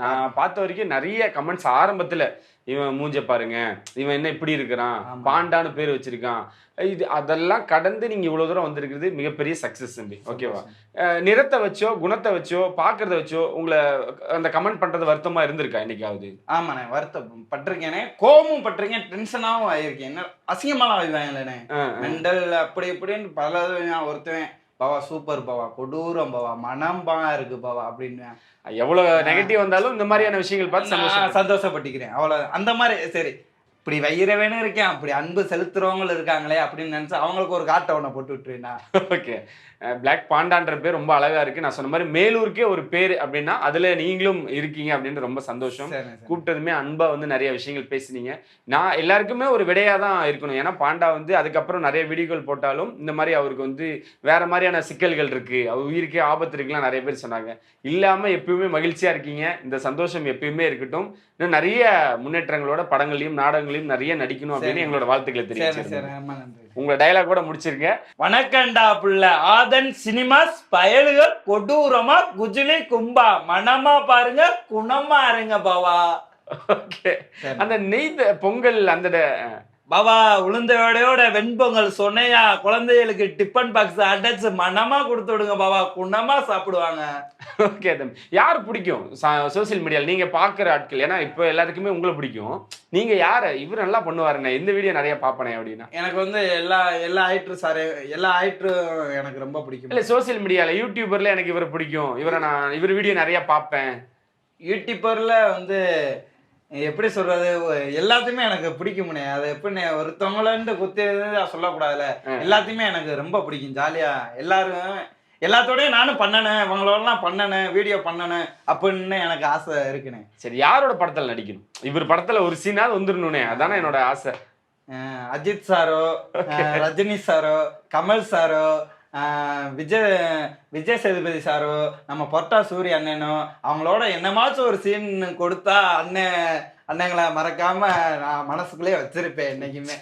நான் பார்த்த வரைக்கும் நிறைய கமெண்ட்ஸ் ஆரம்பத்துல இவன் மூஞ்ச பாருங்க, இவன் என்ன இப்படி இருக்கிறான், பாண்டான்னு பேர் வச்சிருக்கான், இது அதெல்லாம் கடந்து நீங்க இவ்வளவு தூரம் வந்திருக்கிறது மிகப்பெரிய சக்சஸ் தம்பி. ஓகேவா? நிறத்தை வச்சோ குணத்தை வச்சோ பாக்குறத வச்சோ உங்களை அந்த கமெண்ட் பண்றது வருத்தமா இருந்திருக்கா என்னைக்காவது? ஆமாண்ணே, வருத்தம் பட்டிருக்கேனே, கோபமும் பட்டிருக்கேன், டென்ஷனாவும் ஆயிருக்கேன். என்ன அசிங்கமாலாம் ஆயிடுவாங்களேண்ணே, மெண்டல் அப்படி இப்படின்னு பல ஒருத்தவன் பவா சூப்பர் பவா, கொடூரம் பவா, மனம்பா இருக்கு பவா அப்படின்னு எவ்வளவு நெகட்டிவ் வந்தாலும் இந்த மாதிரியான விஷயங்கள் பார்த்து சந்தோஷப்பட்டுக்கிறேன். அவ்வளவு அந்த மாதிரி சரி இப்படி வைரவேணும் இருக்கேன், அப்படி அன்பு செலுத்துறவங்களும் இருக்காங்களே அப்படின்னு நினைச்சு அவங்களுக்கு ஒரு காட்டை ஒண்ண போட்டு விட்டுருவேன்னா. ஓகே, பிளாக் பாண்டான்ற பேர் ரொம்ப அழகா இருக்கு. நான் சொன்ன மாதிரி மேலூருக்கே ஒரு பேர் அப்படின்னா அதுல நீங்களும் இருக்கீங்க அப்படின்னு ரொம்ப சந்தோஷம். கூப்பிட்டதுமே அன்பா வந்து நிறைய விஷயங்கள் பேசினீங்க. நான் எல்லாருக்குமே ஒரு விடையா தான் இருக்கணும். ஏன்னா பாண்டா வந்து அதுக்கப்புறம் நிறைய வீடியோக்கள் போட்டாலும் இந்த மாதிரி அவருக்கு வந்து வேற மாதிரியான சிக்கல்கள் இருக்கு, அவர் உயிருக்கே ஆபத்து இருக்குலாம் நிறைய பேர் சொன்னாங்க. இல்லாம எப்பயுமே மகிழ்ச்சியா இருக்கீங்க. இந்த சந்தோஷம் எப்பயுமே இருக்கட்டும். இன்னும் நிறைய முன்னேற்றங்களோட படங்களையும் நாடகங்களையும் நிறைய நடிக்கணும் அப்படின்னு எங்களோட வாழ்த்துக்களை தெரிவிச்சிருக்கேன். உங்க டயலாக் கூட முடிச்சிருக்கேன். வணக்கண்டா புள்ள, ஆதன் சினிமாஸ் பயலுகள் கொடூரமா குஜிலி கும்பா, மனமா பாருங்க குணமா இருங்க பாவா. ஓகே, அந்த நெய்த பொங்கல் அந்த பாபா உளுந்தையோட வெண்பொங்கல் சொன்னையா குழந்தைகளுக்கு டிஃபன் பாக்ஸ் அடைச்சு மனமா கொடுத்து விடுங்க பாபா, குணமா சாப்பிடுவாங்க. ஓகே தம்பி, யார் பிடிக்கும் சோசியல் மீடியாவில் நீங்க பாக்குற ஆட்கள்? ஏன்னா இப்போ எல்லாருக்குமே உங்களை பிடிக்கும். நீங்க யார இவர் நல்லா பண்ணுவாருண்ணே, இந்த வீடியோ நிறைய பாப்பனே அப்படின்னா? எனக்கு வந்து எல்லா ஆக்டரும் சார், எல்லா ஆக்டரும் எனக்கு ரொம்ப பிடிக்கும். இல்ல சோசியல் மீடியால யூடியூபர்ல எனக்கு இவரை பிடிக்கும், இவர் வீடியோ நிறைய பார்ப்பேன். யூடியூபர்ல வந்து எப்படி சொல்றது, எல்லாத்தையுமே எனக்கு பிடிக்கும்னே. அது எப்படி ஒருத்தவங்கள குத்தி சொல்லக்கூடாதுல, எல்லாத்தையுமே எனக்கு ரொம்ப பிடிக்கும். ஜாலியா எல்லாத்தோடய நானும் பண்ணனேன், இவங்களோடலாம் பண்ணனேன், வீடியோ பண்ணனேன் அப்படின்னு எனக்கு ஆசை இருக்குண்ணே. சரி, யாரோட படத்துல நடிக்கணும்? இவர் படத்துல ஒரு சீனாவது வந்துடணும்னே, அதானே என்னோட ஆசை. அஜித் சாரோ, ரஜினி சாரோ, கமல் சாரோ, விஜய் சேதுபதி சாரோ, நம்ம பொட்டா சூரிய அண்ணனோ, அவங்களோட என்னமாச்சும் ஒரு சீன் கொடுத்தா அண்ணங்களை மறக்காம நான் மனசுக்குள்ளே வச்சிருப்பேன் என்னைக்குமே.